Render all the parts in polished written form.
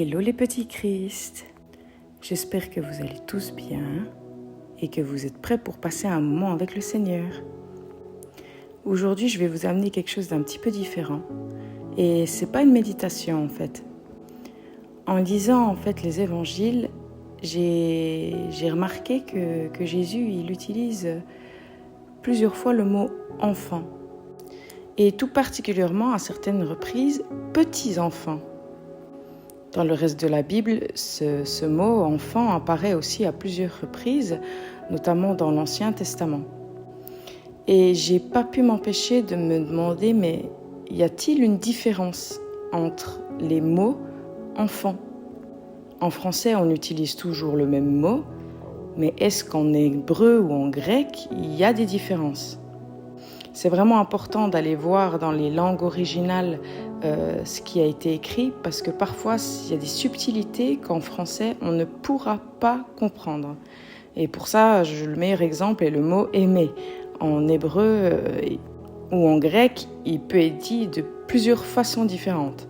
Hello les petits Christ, j'espère que vous allez tous bien et que vous êtes prêts pour passer un moment avec le Seigneur. Aujourd'hui, je vais vous amener quelque chose d'un petit peu différent et c'est pas une méditation en fait. En lisant en fait les évangiles, j'ai remarqué que Jésus il utilise plusieurs fois le mot enfant et tout particulièrement à certaines reprises petits enfants. Dans le reste de la Bible, ce mot « enfant » apparaît aussi à plusieurs reprises, notamment dans l'Ancien Testament. Et j'ai pas pu m'empêcher de me demander, mais y a-t-il une différence entre les mots « enfant » ? En français, on utilise toujours le même mot, mais est-ce qu'en hébreu ou en grec, il y a des différences ? C'est vraiment important d'aller voir dans les langues originales ce qui a été écrit parce que parfois il y a des subtilités qu'en français on ne pourra pas comprendre. Et pour ça, le meilleur exemple est le mot aimer. En hébreu ou en grec, il peut être dit de plusieurs façons différentes.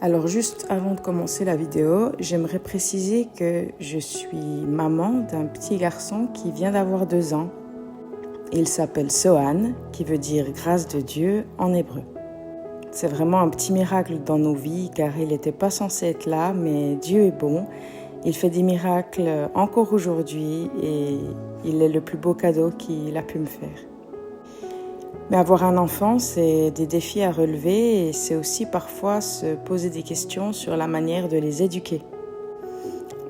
Alors juste avant de commencer la vidéo, j'aimerais préciser que je suis maman d'un petit garçon qui vient d'avoir 2 ans. Il s'appelle Sohan, qui veut dire « grâce de Dieu » en hébreu. C'est vraiment un petit miracle dans nos vies, car il n'était pas censé être là, mais Dieu est bon. Il fait des miracles encore aujourd'hui et il est le plus beau cadeau qu'il a pu me faire. Mais avoir un enfant, c'est des défis à relever et c'est aussi parfois se poser des questions sur la manière de les éduquer.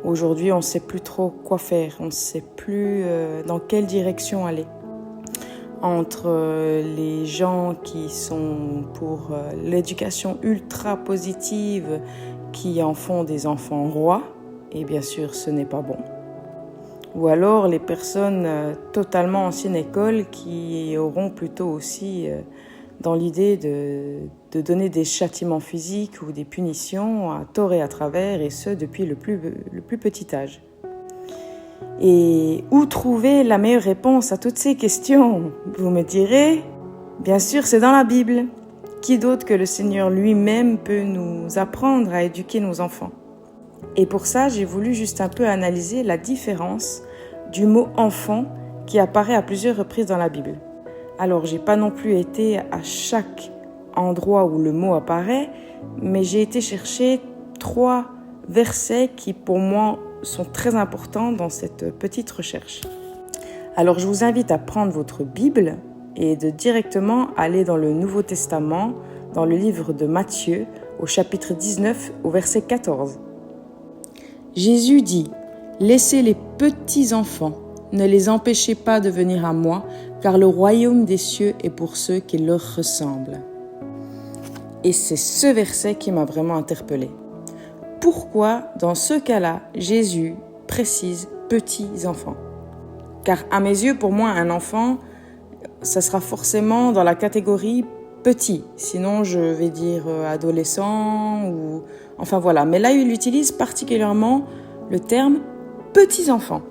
Aujourd'hui, on ne sait plus trop quoi faire, on ne sait plus dans quelle direction aller. Entre les gens qui sont pour l'éducation ultra positive, qui en font des enfants rois, et bien sûr ce n'est pas bon. Ou alors les personnes totalement ancienne école qui auront plutôt aussi dans l'idée de donner des châtiments physiques ou des punitions à tort et à travers, et ce depuis le plus petit âge. Et où trouver la meilleure réponse à toutes ces questions ? Vous me direz, bien sûr, c'est dans la Bible. Qui d'autre que le Seigneur lui-même peut nous apprendre à éduquer nos enfants ? Et pour ça, j'ai voulu juste un peu analyser la différence du mot « enfant » qui apparaît à plusieurs reprises dans la Bible. Alors, j'ai pas non plus été à chaque endroit où le mot apparaît, mais j'ai été chercher 3 versets qui, pour moi, sont très importants dans cette petite recherche. Alors je vous invite à prendre votre Bible et de directement aller dans le Nouveau Testament, dans le livre de Matthieu, au chapitre 19, au verset 14. Jésus dit : « Laissez les petits enfants, ne les empêchez pas de venir à moi, car le royaume des cieux est pour ceux qui leur ressemblent. » Et c'est ce verset qui m'a vraiment interpellée. Pourquoi, dans ce cas-là, Jésus précise « petits enfants » ? Car à mes yeux, pour moi, un enfant, ça sera forcément dans la catégorie « petit ». Sinon, je vais dire adolescent ou... Enfin voilà. Mais là, il utilise particulièrement le terme « petits enfants ».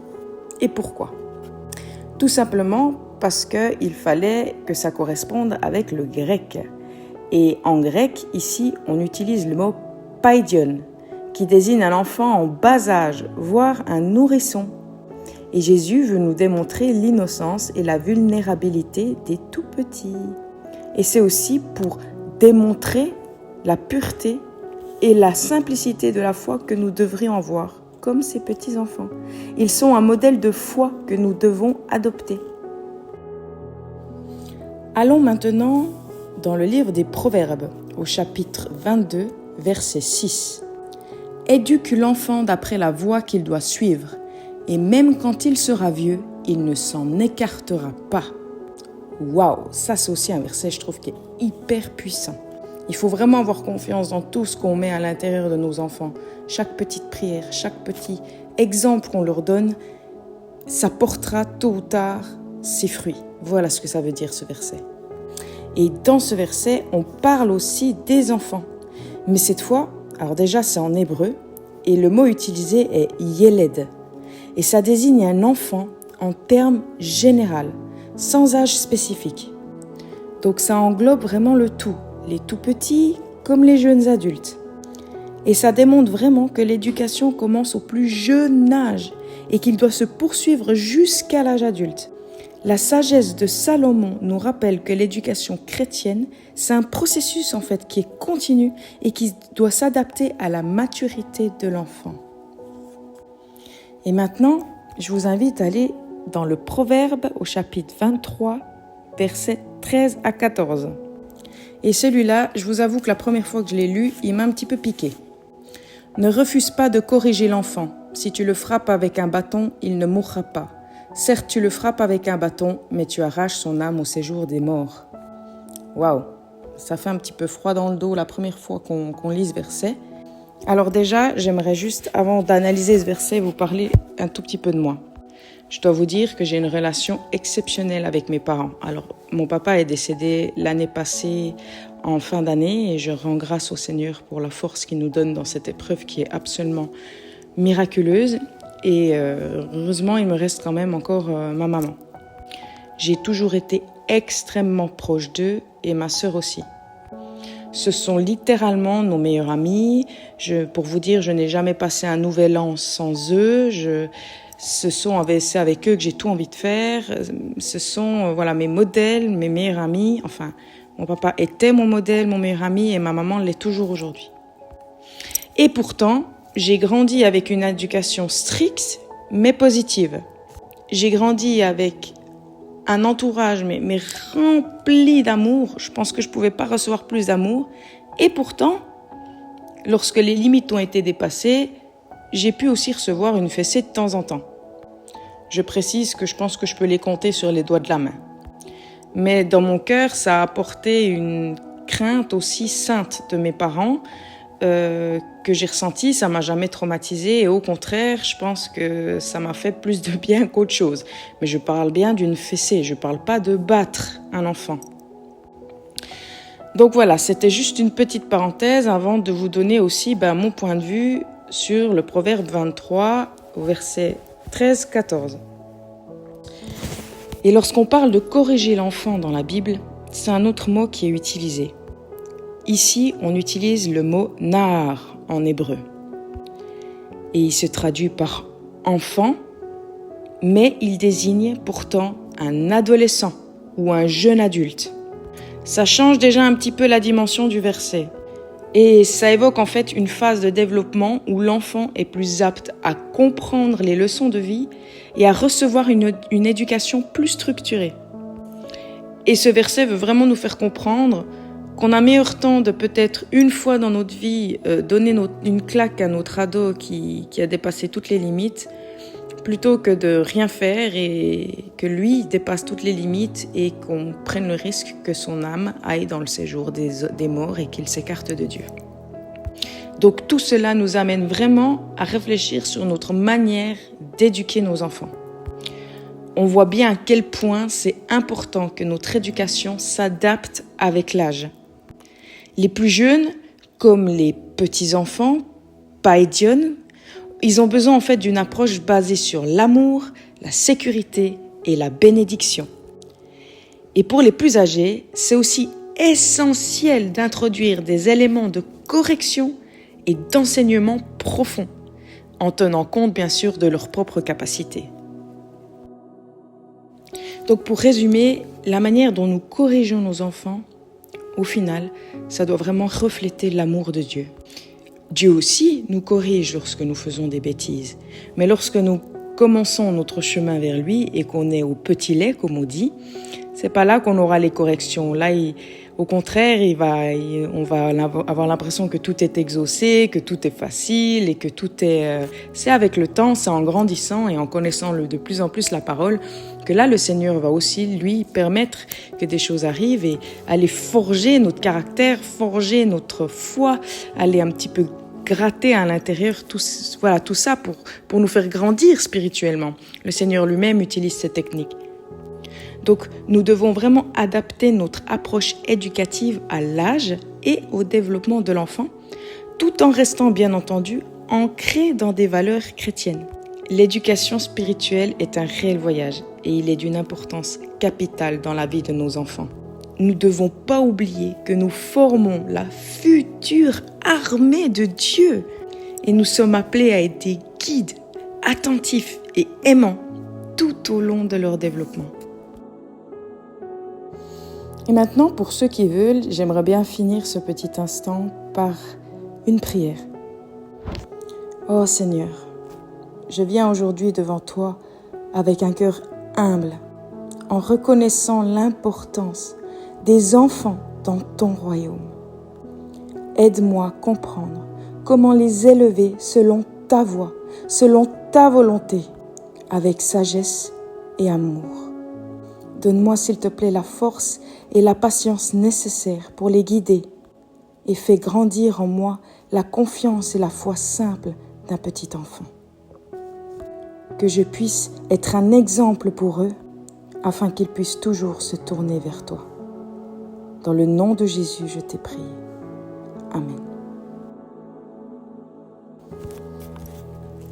Et pourquoi ? Tout simplement parce qu'il fallait que ça corresponde avec le grec. Et en grec, ici, on utilise le mot « paidion », qui désigne un enfant en bas âge, voire un nourrisson. Et Jésus veut nous démontrer l'innocence et la vulnérabilité des tout-petits. Et c'est aussi pour démontrer la pureté et la simplicité de la foi que nous devrions avoir, comme ces petits-enfants. Ils sont un modèle de foi que nous devons adopter. Allons maintenant dans le livre des Proverbes, au chapitre 22, verset 6. Éduque l'enfant d'après la voie qu'il doit suivre, et même quand il sera vieux, il ne s'en écartera pas. Waouh, ça c'est aussi un verset, je trouve, qui est hyper puissant. Il faut vraiment avoir confiance dans tout ce qu'on met à l'intérieur de nos enfants. Chaque petite prière, chaque petit exemple qu'on leur donne, ça portera tôt ou tard ses fruits. Voilà ce que ça veut dire ce verset. Et dans ce verset, on parle aussi des enfants. Mais cette fois, alors déjà, c'est en hébreu, et le mot utilisé est « yeled ». Et ça désigne un enfant en termes généraux, sans âge spécifique. Donc ça englobe vraiment le tout, les tout petits comme les jeunes adultes. Et ça démontre vraiment que l'éducation commence au plus jeune âge et qu'il doit se poursuivre jusqu'à l'âge adulte. La sagesse de Salomon nous rappelle que l'éducation chrétienne, c'est un processus en fait qui est continu et qui doit s'adapter à la maturité de l'enfant. Et maintenant, je vous invite à aller dans le Proverbe au chapitre 23, versets 13 à 14. Et celui-là, je vous avoue que la première fois que je l'ai lu, il m'a un petit peu piqué. Ne refuse pas de corriger l'enfant. Si tu le frappes avec un bâton, il ne mourra pas. Certes, tu le frappes avec un bâton, mais tu arraches son âme au séjour des morts. Waouh, ça fait un petit peu froid dans le dos la première fois qu'on lit ce verset. Alors déjà, j'aimerais juste, avant d'analyser ce verset, vous parler un tout petit peu de moi. Je dois vous dire que j'ai une relation exceptionnelle avec mes parents. Alors, mon papa est décédé l'année passée en fin d'année et je rends grâce au Seigneur pour la force qu'il nous donne dans cette épreuve qui est absolument miraculeuse. Et heureusement, il me reste quand même encore ma maman. J'ai toujours été extrêmement proche d'eux et ma sœur aussi. Ce sont littéralement nos meilleurs amis. Pour vous dire, je n'ai jamais passé un nouvel an sans eux. C'est avec eux que j'ai tout envie de faire. Ce sont mes modèles, mes meilleurs amis. Enfin, mon papa était mon modèle, mon meilleur ami et ma maman l'est toujours aujourd'hui. Et pourtant, j'ai grandi avec une éducation stricte, mais positive. J'ai grandi avec un entourage, mais rempli d'amour. Je pense que je ne pouvais pas recevoir plus d'amour. Et pourtant, lorsque les limites ont été dépassées, j'ai pu aussi recevoir une fessée de temps en temps. Je précise que je pense que je peux les compter sur les doigts de la main. Mais dans mon cœur, ça a apporté une crainte aussi sainte de mes parents, que j'ai ressenti, ça m'a jamais traumatisée et au contraire, je pense que ça m'a fait plus de bien qu'autre chose. Mais je parle bien d'une fessée, je parle pas de battre un enfant. Donc voilà, c'était juste une petite parenthèse avant de vous donner aussi mon point de vue sur le Proverbe 23 au verset 13-14. Et lorsqu'on parle de corriger l'enfant dans la Bible, c'est un autre mot qui est utilisé. Ici, on utilise le mot « naar » en hébreu. Et il se traduit par « enfant », mais il désigne pourtant un adolescent ou un jeune adulte. Ça change déjà un petit peu la dimension du verset. Et ça évoque en fait une phase de développement où l'enfant est plus apte à comprendre les leçons de vie et à recevoir une éducation plus structurée. Et ce verset veut vraiment nous faire comprendre qu'on a meilleur temps de peut-être une fois dans notre vie donner une claque à notre ado qui a dépassé toutes les limites, plutôt que de rien faire et que lui dépasse toutes les limites et qu'on prenne le risque que son âme aille dans le séjour des morts et qu'il s'écarte de Dieu. Donc tout cela nous amène vraiment à réfléchir sur notre manière d'éduquer nos enfants. On voit bien à quel point c'est important que notre éducation s'adapte avec l'âge. Les plus jeunes, comme les petits-enfants, païdion, ils ont besoin en fait d'une approche basée sur l'amour, la sécurité et la bénédiction. Et pour les plus âgés, c'est aussi essentiel d'introduire des éléments de correction et d'enseignement profond, en tenant compte bien sûr de leurs propres capacités. Donc pour résumer, la manière dont nous corrigeons nos enfants, au final, ça doit vraiment refléter l'amour de Dieu. Dieu aussi nous corrige lorsque nous faisons des bêtises. Mais lorsque nous commençons notre chemin vers lui et qu'on est au petit lait, comme on dit, c'est pas là qu'on aura les corrections. Là, au contraire, on va avoir l'impression que tout est exaucé, que tout est facile et que tout est... c'est avec le temps, c'est en grandissant et en connaissant de plus en plus la parole que là, le Seigneur va aussi, lui, permettre que des choses arrivent et aller forger notre caractère, forger notre foi, aller un petit peu gratter à l'intérieur tout ça pour nous faire grandir spirituellement. Le Seigneur lui-même utilise ces techniques. Donc, nous devons vraiment adapter notre approche éducative à l'âge et au développement de l'enfant, tout en restant, bien entendu, ancré dans des valeurs chrétiennes. L'éducation spirituelle est un réel voyage et il est d'une importance capitale dans la vie de nos enfants. nous ne devons pas oublier que nous formons la future armée de Dieu et nous sommes appelés à être des guides attentifs et aimants tout au long de leur développement. Et maintenant, pour ceux qui veulent, j'aimerais bien finir ce petit instant par une prière. Oh Seigneur, je viens aujourd'hui devant toi avec un cœur humble, en reconnaissant l'importance des enfants dans ton royaume. Aide-moi à comprendre comment les élever selon ta voie, selon ta volonté, avec sagesse et amour. Donne-moi s'il te plaît la force et la patience nécessaires pour les guider et fais grandir en moi la confiance et la foi simple d'un petit enfant. Que je puisse être un exemple pour eux afin qu'ils puissent toujours se tourner vers toi. Dans le nom de Jésus, je t'ai prié. Amen.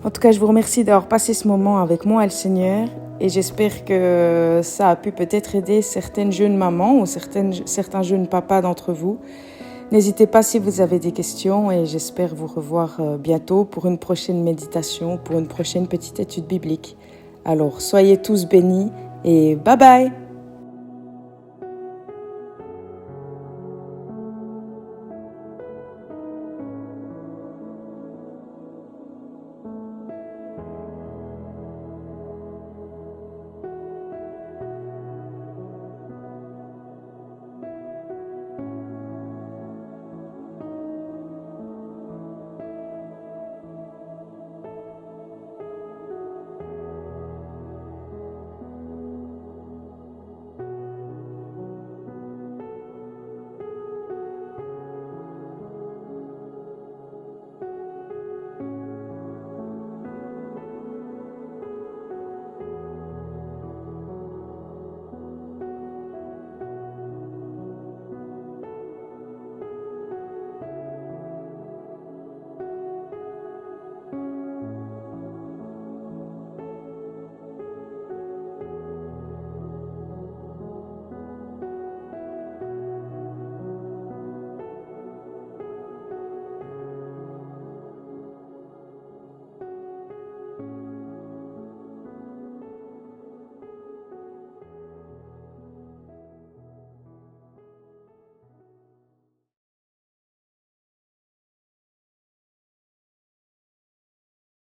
En tout cas, je vous remercie d'avoir passé ce moment avec moi et le Seigneur et j'espère que ça a pu peut-être aider certaines jeunes mamans ou certains jeunes papas d'entre vous. N'hésitez pas si vous avez des questions et j'espère vous revoir bientôt pour une prochaine méditation, pour une prochaine petite étude biblique. Alors, soyez tous bénis et bye bye!